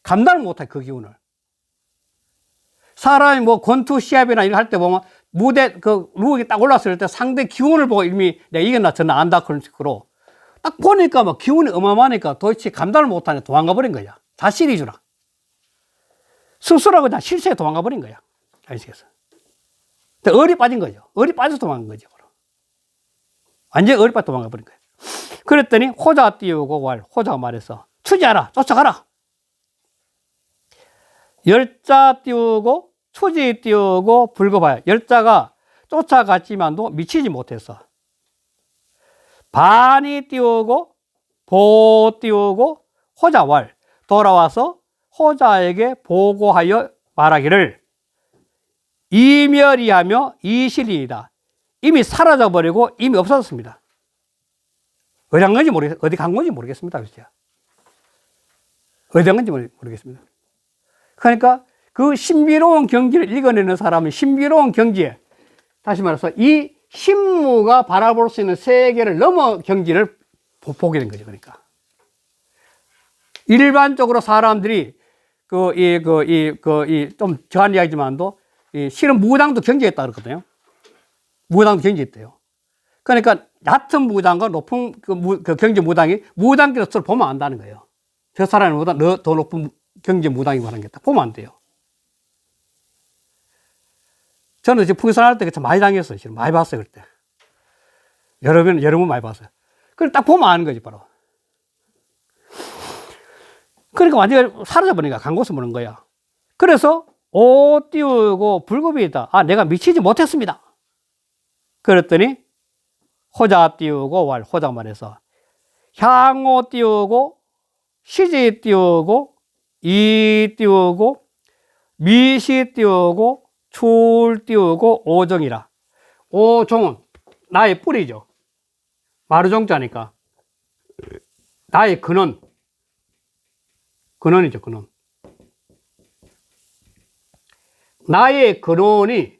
감당을 못해 그 기운을. 사람이 뭐 권투 시합이나 이런 할 때 보면 무대 그 루에 딱 올랐을 때 상대 기운을 보고 이미 내가 이겼나 저나 안다 그런 식으로 딱 보니까 막 기운이 어마어마하니까 도대체 감당을 못하니 도망가 버린 거야. 자실이 주라. 스스로 그냥 실세에 도망가 버린 거야. 아시겠어? 얼이 빠진 거죠. 얼이 빠져서 도망간 거죠. 완전히 얼이 빠져 도망가 버린 거예요. 그랬더니 호자 띄우고 왈, 호자가 말했어. 추지하라, 쫓아가라. 열자 띄우고 추지 띄우고 불급하여. 열자가 쫓아갔지만도 미치지 못했어. 반이 띄우고 보 띄우고 호자 왈, 돌아와서 호자에게 보고하여 말하기를 이멸이하며 이실이다. 이미 사라져버리고 이미 없어졌습니다. 어디 간 건지 모르겠습니다. 그죠? 어디 간 건지 모르겠습니다. 그러니까 그 신비로운 경지를 읽어내는 사람은 신비로운 경지에, 다시 말해서 이 신무가 바라볼 수 있는 세계를 넘어 경지를 보게 된 거죠. 그러니까 일반적으로 사람들이 좀 저한 이야기지만도 실은 무당도 경지에 있다 그러거든요. 무당도 경지에 있대요. 그러니까 얕은 무당과 높은 그 경지 무당이 무당끼리 서로 보면 안다는 거예요. 저 사람보다 더 높은 경지 무당이고 하는 게 딱 보면 안 돼요. 저는 지금 풍선할 때 많이 당했어요. 실은 많이 봤어요. 그때. 여러 번 많이 봤어요. 그걸 딱 보면 아는 거지, 바로. 그러니까 완전히 사라져버리니까 간 곳을 보는 거야. 그래서 오 띄우고 불급이다. 아, 내가 미치지 못했습니다. 그랬더니 호자 띄우고 왈, 호자 말해서 향오 띄우고 시지 띄우고 이 띄우고 미시 띄우고 출 띄우고 오종이라. 오종은 나의 뿌리죠. 마루종자니까 나의 근원이죠. 근원. 나의 근원이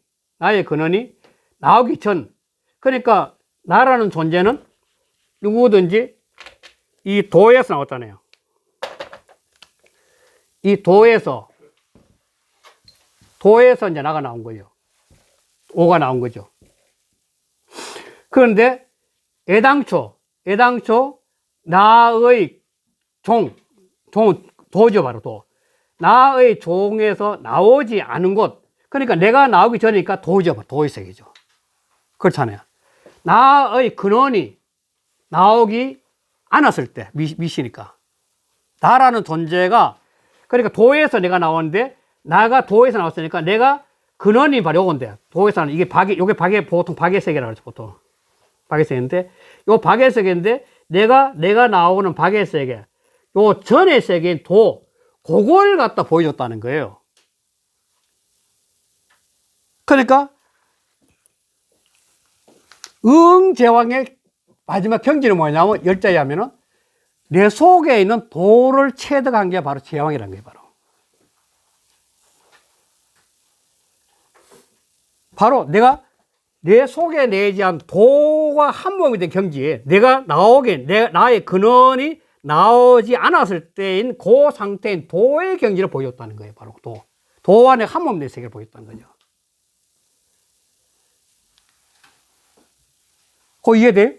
나오기 전, 그러니까 나라는 존재는 누구든지 이 도에서 나왔잖아요. 이 도에서 이제 나가 나온 거예요. 오가 나온 거죠. 그런데 애당초 나의 종은 도죠, 바로 도. 나의 종에서 나오지 않은 곳, 그러니까 내가 나오기 전이니까 도죠, 도의 세계죠. 그렇잖아요. 나의 근원이 나오기 않았을 때, 미시니까. 나라는 존재가, 그러니까 도에서 내가 나오는데, 나가 도에서 나왔으니까 내가 근원이 바로 요건데, 도에서는 요게 보통 박애세계라고 그러죠, 보통. 박애세계인데, 요 박애세계인데, 내가 나오는 박애세계, 요 전의 세계인 도, 그걸 갖다 보여줬다는 거예요. 그러니까 응제왕의 마지막 경지는 뭐냐면, 열자에 하면은 내 속에 있는 도를 체득한 게 바로 제왕이라는 거예요. 바로 내가 내 속에 내재한 도가 한 몸이 된 경지에 내가 나의 근원이 나오지 않았을 때인 그 상태인 도의 경지를 보여줬다는 거예요. 바로 도 안에 한 몸 된 세계를 보여줬다는 거죠. 그 이해돼요?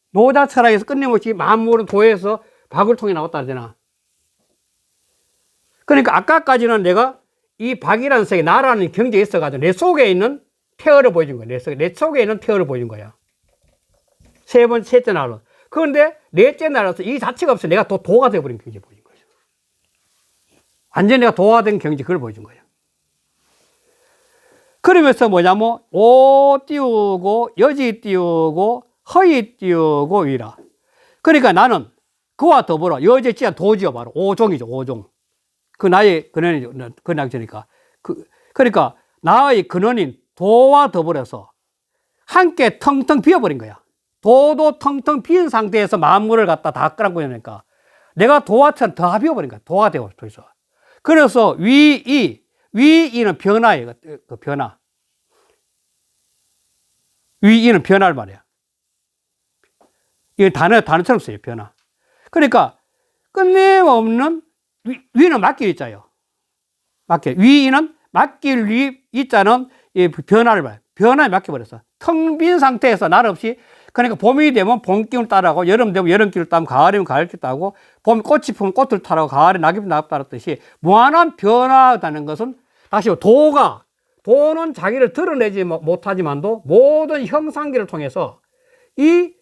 노자 철학에서 끊임없이 만물은 도에서 박을 통해 나왔다 하잖아. 그러니까 아까까지는 내가 이 박이라는 세계, 나라는 경지에 있어가지고 내 속에 있는 태어를 보여준 거야. 내 속에 있는 태어를 보여준 거야. 셋째 날은. 그런데 넷째 날에서 이 자체가 없어. 내가 도가 되어버린 경지를 보여준 거죠. 완전히 내가 도가 된 경지, 그걸 보여준 거예요. 그러면서 뭐냐면, 오 띄우고, 여지 띄우고, 허이 띄우고, 위라. 그러니까 나는 그와 더불어, 여지지한 도지요, 바로. 오종이죠, 오종. 그 나의 근원이죠. 근원이니까. 그러니까 나의 근원인 도와 더불어서 함께 텅텅 비어버린 거야. 도도 텅텅 비은 상태에서 만물을 갖다 다 끌어안고 있으니까 내가 도와처럼 다 비어버린 거야. 도가 되어 있어. 그래서 위이는 변화예요. 그 변화. 위이는 변화를 말이야. 이거 단어처럼 써요. 변화. 그러니까 끝내없는 위는 맡길 있자요. 위는 맡길 위 있자는 이 변화를 봐요. 변화에 맡겨버렸어. 텅 빈 상태에서 날 없이, 그러니까 봄이 되면 봄 기운을 따라가고, 여름 되면 여름 기운을 따고, 가을이면 가을 기운을 따고, 봄 꽃이 피면 꽃을 따라가고, 가을에 낙엽이 따랐듯이 무한한 변화라는 것은 다시 도는 자기를 드러내지 못하지만도 모든 형상기를 통해서 이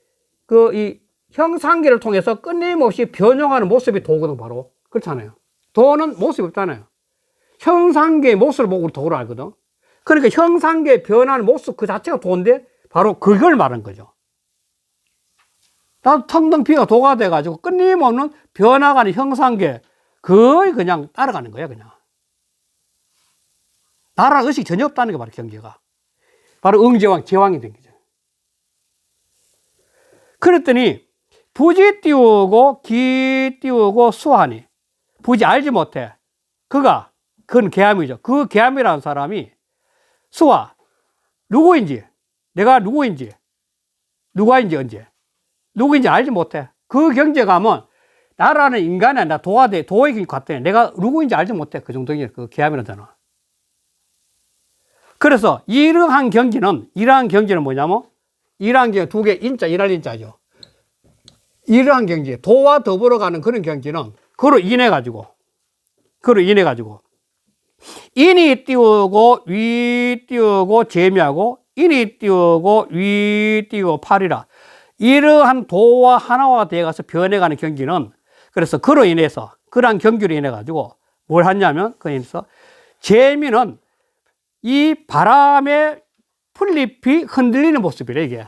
형상계를 통해서 끊임없이 변형하는 모습이 도거든, 바로. 그렇잖아요. 도는 모습이 없잖아요. 형상계의 모습을 보고 우리 도를 알거든. 그러니까 형상계의 변하는 모습 그 자체가 도인데 바로 그걸 말하는 거죠. 나도 텅텅 비가 도가 돼가지고 끊임없는 변화가는 형상계, 거의 그냥 따라가는 거야, 그냥. 나라 의식이 전혀 없다는 게 바로 경계가. 바로 응제왕, 제왕이 된 거죠. 그랬더니, 부지 띄우고, 기 띄우고, 수하니. 부지 알지 못해. 그건 계암이죠. 그 계암이라는 사람이 수하, 누구인지, 내가 누구인지, 누가인지 언제, 누구인지 알지 못해. 그 경제감은 나라는 인간이 아니라 도의 경지 같더니 내가 누구인지 알지 못해. 그 정도의 그 계암이라잖아. 그래서 이러한 경지는 뭐냐면, 이러한 경지 두 개, 인자, 일할 인자죠. 이러한 경지, 도와 더불어 가는 그런 경지는 그로 인해 가지고, 인이 띄우고, 위 띄우고, 재미하고, 인이 띄우고, 위 띄우고, 팔이라. 이러한 도와 하나가 되어 가서 변해가는 경지는, 그래서 그로 인해서, 그러한 경기로 인해 가지고, 뭘 하냐면, 그래서, 재미는 이 바람의 풀잎이 흔들리는 모습이래, 이게.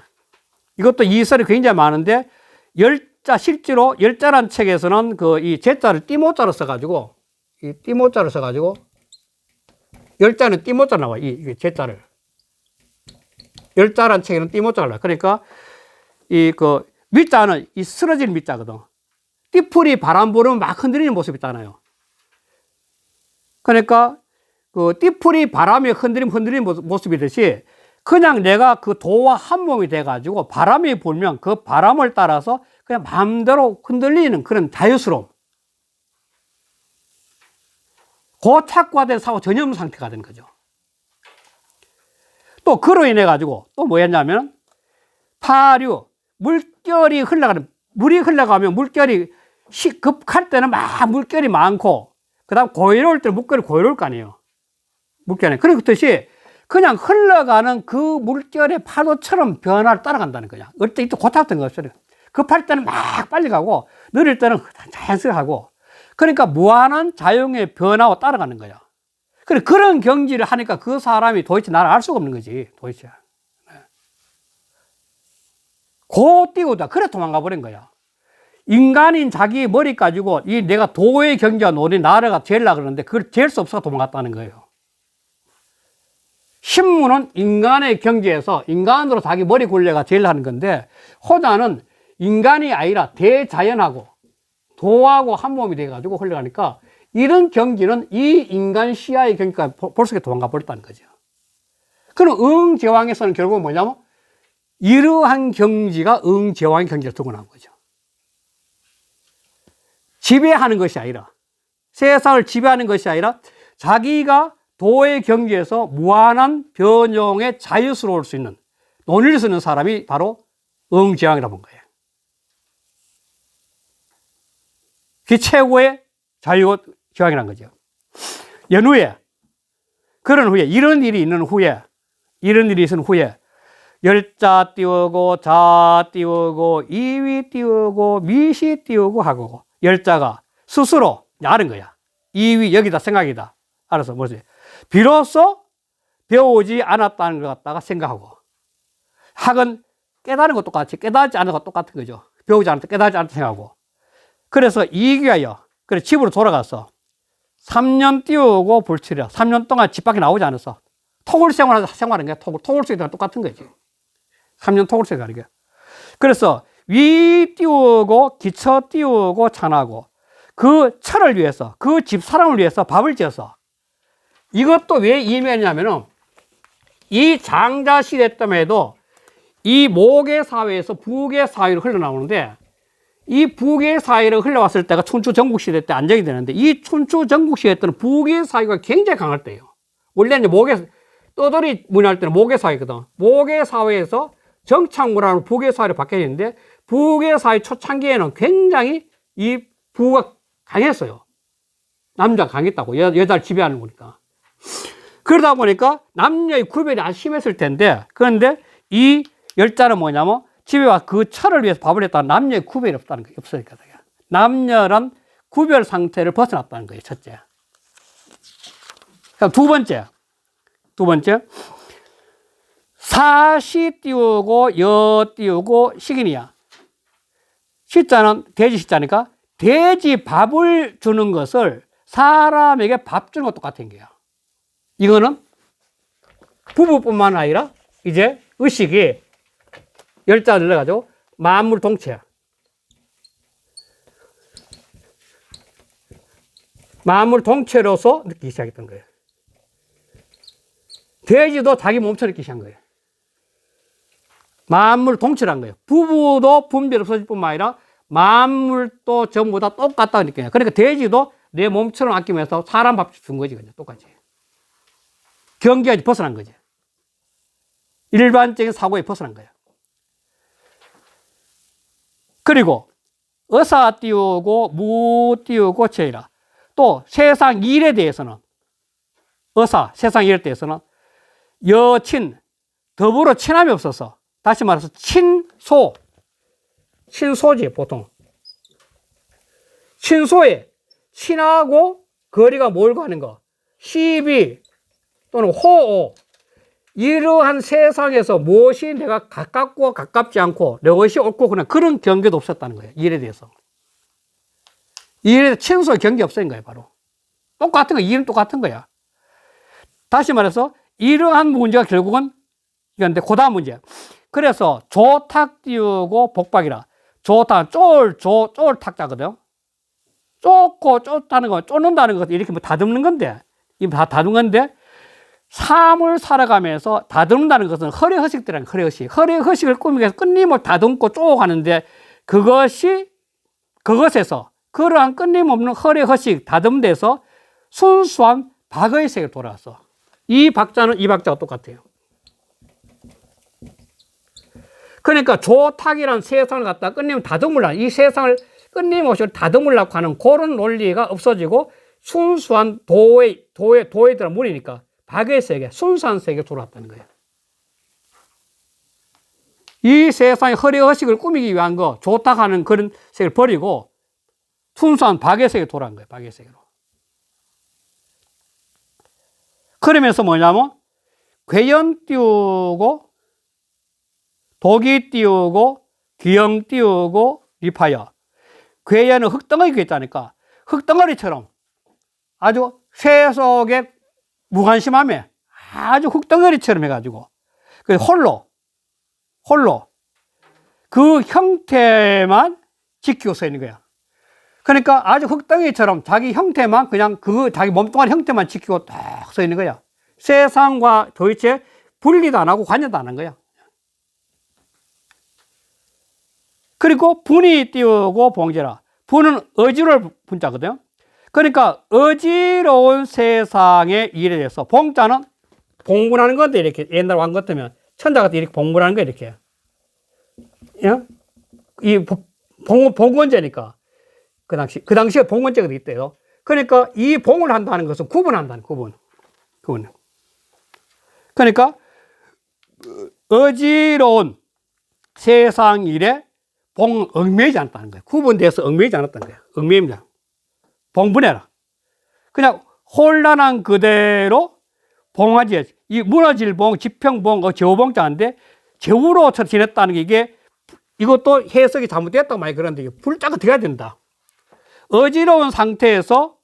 이것도 이설이 굉장히 많은데, 실제로 열자란 책에서는 이 제자를 띠모자로 써가지고, 열자는 띠모자 나와, 이 제자를. 열자란 책에는 띠모자가 나와. 그러니까, 밑자는 쓰러진 밑자거든. 띠풀이 바람 부르면 막 흔들리는 모습이 있잖아요. 그러니까, 띠풀이 바람에 흔들리는 모습이듯이, 그냥 내가 그 도와 한 몸이 돼가지고 바람이 불면 그 바람을 따라서 그냥 마음대로 흔들리는 그런 자유스러움. 고착화된 사고 전염 상태가 되는 거죠. 또 그로 인해 가지고 또 뭐였냐면 파류, 물결이 물이 흘러가면 물결이 급할 때는 막 물결이 많고, 그 다음 고요로울 때는 물결이 고요로울 거 아니에요. 물결이. 그렇듯이 그냥 흘러가는 그 물결의 파도처럼 변화를 따라간다는 거야. 어릴 때 이때 고착된 거 없어요. 급할 때는 막 빨리 가고, 느릴 때는 자연스럽게 하고. 그러니까 무한한 자연의 변화와 따라가는 거야. 그런 경지를 하니까 그 사람이 도대체 나를 알 수가 없는 거지, 도대체. 고 띄우다. 그래 도망가 버린 거야. 인간인 자기 머리 가지고 내가 도의 경지가 노린 나라가 재려고 그러는데 그걸 잴 수 없어서 도망갔다는 거예요. 신무는 인간의 경지에서 인간으로 자기 머리 굴려가 제일 하는 건데, 호자는 인간이 아니라 대자연하고 도하고 한 몸이 돼가지고 흘러가니까 이런 경지는 이 인간 시야의 경지가 벌써 도망가 버렸다는 거죠. 그럼 응제왕에서는 결국은 뭐냐면 이러한 경지가 응제왕의 경지를 두고 나온 거죠. 지배하는 것이 아니라, 세상을 지배하는 것이 아니라 자기가 도의 경지에서 무한한 변형에 자유스러울 수 있는, 논리를 쓰는 사람이 바로 응제왕이라고 본 거예요. 그게 최고의 자유제왕이라는 거죠. 연후에, 이런 일이 있은 후에, 열자 띄우고, 자 띄우고, 이위 띄우고, 미시 띄우고 하고, 열자가 스스로 아는 거야. 이위 여기다 생각이다. 알아서 뭐지? 비로소 배우지 않았다는 것 같다가 생각하고, 학은 깨달은 것도 똑같이 깨달지 않은 것도 똑같은 거죠. 배우지 않았다, 깨달지 않았다 생각하고. 그래서 이기하여, 그래 집으로 돌아가서 3년 띄우고 불치려. 3년 동안 집 밖에 나오지 않았어. 토굴 생활하는 거야. 토굴 속에랑 똑같은 거지. 3년 토굴 생활하는 거야. 그래서 위 띄우고 기처 띄우고 찬하고, 그 철을 위해서, 그 집 사람을 위해서 밥을 지어서. 이것도 왜 임했냐면은 이 장자 시대 때문에도 이 모계 사회에서 부계 사회로 흘러나오는데, 이 부계 사회로 흘러왔을 때가 춘추 전국 시대 때 안정이 되는데, 이 춘추 전국 시대 때는 부계 사회가 굉장히 강할 때예요. 원래는 떠돌이 문화할 때는 모계 사회거든. 모계 사회에서 정착 문화로 부계 사회로 바뀌었는데, 부계 사회 초창기에는 굉장히 이 부가 강했어요. 남자가 강했다고. 여자를 지배하는 거니까. 그러다 보니까 남녀의 구별이 아주 심했을 텐데, 그런데 이 열자는 뭐냐면 집에 와 그 철을 위해서 밥을 했다. 남녀의 구별이 없다는 거예요. 없으니까. 남녀란 구별 상태를 벗어났다는 거예요. 첫째. 그럼 두 번째. 사시 띄우고 여 띄우고 식인이야. 시자는 돼지 시자니까 돼지 밥을 주는 것을 사람에게 밥 주는 것도 똑같은 거예요. 이거는 부부뿐만 아니라 이제 의식이 열자를 넣어가지고 만물 동체야. 만물 동체로서 느끼기 시작했던 거예요. 돼지도 자기 몸처럼 느끼기 시작한 거예요. 만물 동체란 거예요. 부부도 분별 없어질 뿐만 아니라 만물도 전부 다 똑같다고 느껴요. 그러니까 돼지도 내 몸처럼 아끼면서 사람 밥 준 거지. 그냥 똑같이. 경계가 벗어난 거지. 일반적인 사고에 벗어난 거예요. 그리고 어사 띄우고 무 띄우고 제이라. 또 세상 일에 대해서는 세상 일에 대해서는 여친, 더불어 친함이 없어서 다시 말해서 친소지 보통. 친소에 친하고 거리가 멀고 하는 거. 시비 또는 호오. 이러한 세상에서 무엇이 내가 가깝고 가깝지 않고 내 것이 옳고 그런 경계도 없었다는 거예요. 일에 대해서. 일에 대해서 친소의 경계 없어진 거예요. 바로. 똑같은 거야. 일은 똑같은 거야. 다시 말해서 이러한 문제가 결국은 이건데 그 다음 문제. 그래서 조탁 띄우고 복박이라. 조탁, 쫄탁자거든요. 쫓고 쫓다는 거, 쫓는다는 것 이렇게 뭐 다듬는 건데, 이거 다 다듬는 건데, 삶을 살아가면서 다듬는다는 것은 허례허식들이라는 허례허식. 허례허식을 꾸미기 위해서 끊임없이 다듬고 쪼가는데 그것에서 그러한 끊임없는 허례허식 다듬데서 순수한 박의 세계로 돌아왔어. 이 박자는 이 박자가 똑같아요. 그러니까 조탁이란 세상을 갖다 끊임없이 다듬으려고, 이 세상을 끊임없이 다듬으려고 하는 그런 논리가 없어지고 순수한 도에들은 물이니까 박의 세계, 순수한 세계로 돌아왔다는 거예요. 이 세상의 허례허식을 꾸미기 위한 거, 조탁하는 그런 세계를 버리고 순수한 박의 세계로 돌아온 거예요. 박의 세계로. 그러면서 뭐냐면 괴연 띄우고 독이 띄우고 기영 띄우고 리파여. 괴연은 흙덩어리가 있다니까 흙덩어리처럼 아주 세속의 무관심함에 아주 흙덩어리처럼 해가지고 홀로 그 형태만 지키고 서 있는 거야. 그러니까 아주 흙덩이처럼 자기 형태만 그냥 자기 몸뚱아리 형태만 지키고 딱 서 있는 거야. 세상과 도대체 분리도 안 하고 관여도 안 한 거야. 그리고 분이 띄우고 봉제라. 분은 어지러울 분자거든요. 그러니까 어지러운 세상의 일에 대해서 봉자는 봉분하는 건데 이렇게 옛날 왕 같으면 천자 같은 이렇게 봉분하는 거야 이렇게. 이 봉건제니까 그 당시에 봉건제가 있대요. 그러니까 이 봉을 한다는 것은 구분한다는 구분. 그러니까 어지러운 세상 일에 얽매이지 않았다는 거예요. 구분돼서 얽매이지 않았다는 거예요. 얽매입니다. 봉분해라. 그냥 혼란한 그대로 봉하지. 이 무너질 봉, 지평봉, 제후봉자인데 제후로 지냈다는 게 이것도 해석이 잘못됐다고 많이 그러는데 불자가 돼야 된다. 어지러운 상태에서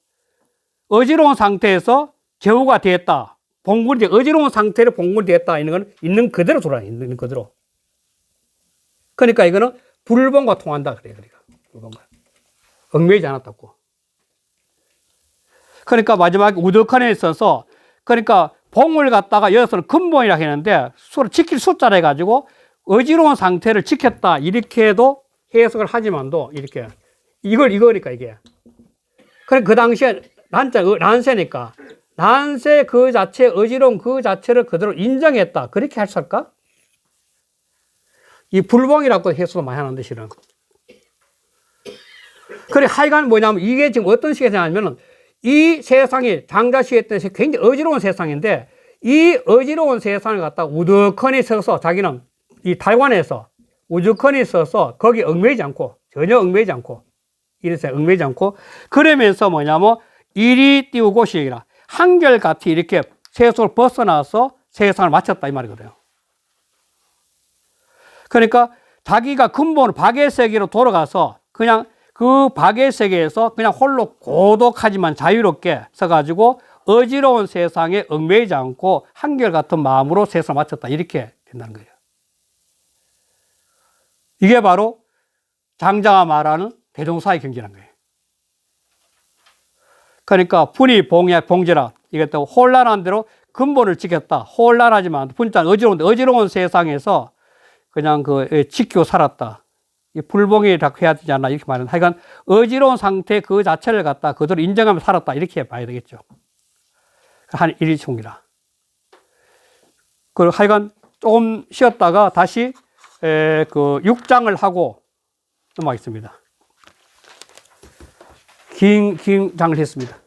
제후가 됐다. 봉군이 어지러운 상태로 봉군이 됐다. 이런 건 있는 그대로 돌아요. 있는 그대로. 그러니까 이거는 불봉과 통한다. 그래. 불봉과. 얽매이지 않았다고. 그러니까 마지막에 우덕헌에 있어서 그러니까 봉을 갖다가 여기서는 근봉이라고 했는데 서로 지킬 숫자라 해가지고 어지러운 상태를 지켰다. 이렇게도 해석을 하지만도 이렇게 이거니까 이게. 그래 그 당시에 난세니까 난세 그 자체 어지러운 그 자체를 그대로 인정했다. 그렇게 할 수 할까? 이 불봉이라고 해석도 많이 하는데 실은. 그래 하여간 뭐냐면 이게 지금 어떤 식의 세상이냐면 이 세상이 장자시했던 굉장히 어지러운 세상인데 이 어지러운 세상을 갖다가 우두커니 서서 자기는 이 달관에서 우주컨이 있어서 거기 얽매이지 않고, 전혀 얽매이지 않고, 이래서 얽매이지 않고, 그러면서 뭐냐면, 이리 띄우고 시이라. 한결같이 이렇게 세속을 벗어나서 세상을 마쳤다, 이 말이거든요. 그러니까 자기가 근본 박의 세계로 돌아가서 그냥 그 박의 세계에서 그냥 홀로 고독하지만 자유롭게 서가지고 어지러운 세상에 얽매이지 않고 한결같은 마음으로 세상을 마쳤다. 이렇게 된다는 거예요. 이게 바로 장자가 말하는 대종사의 경지라는 거예요. 그러니까 분이 봉제라. 이것도 혼란한 대로 근본을 지켰다. 혼란하지만 분자는 어지러운 세상에서 그냥 지키고 살았다. 불봉이라고 해야 되지 않나 이렇게 말하는. 하여간 어지러운 상태 그 자체를 갖다 그대로 인정하며 살았다. 이렇게 봐야 되겠죠. 한 일일총이라. 그리고 하여간 조금 쉬었다가 다시 6장을 하고 넘어가겠습니다. 긴 장을 했습니다.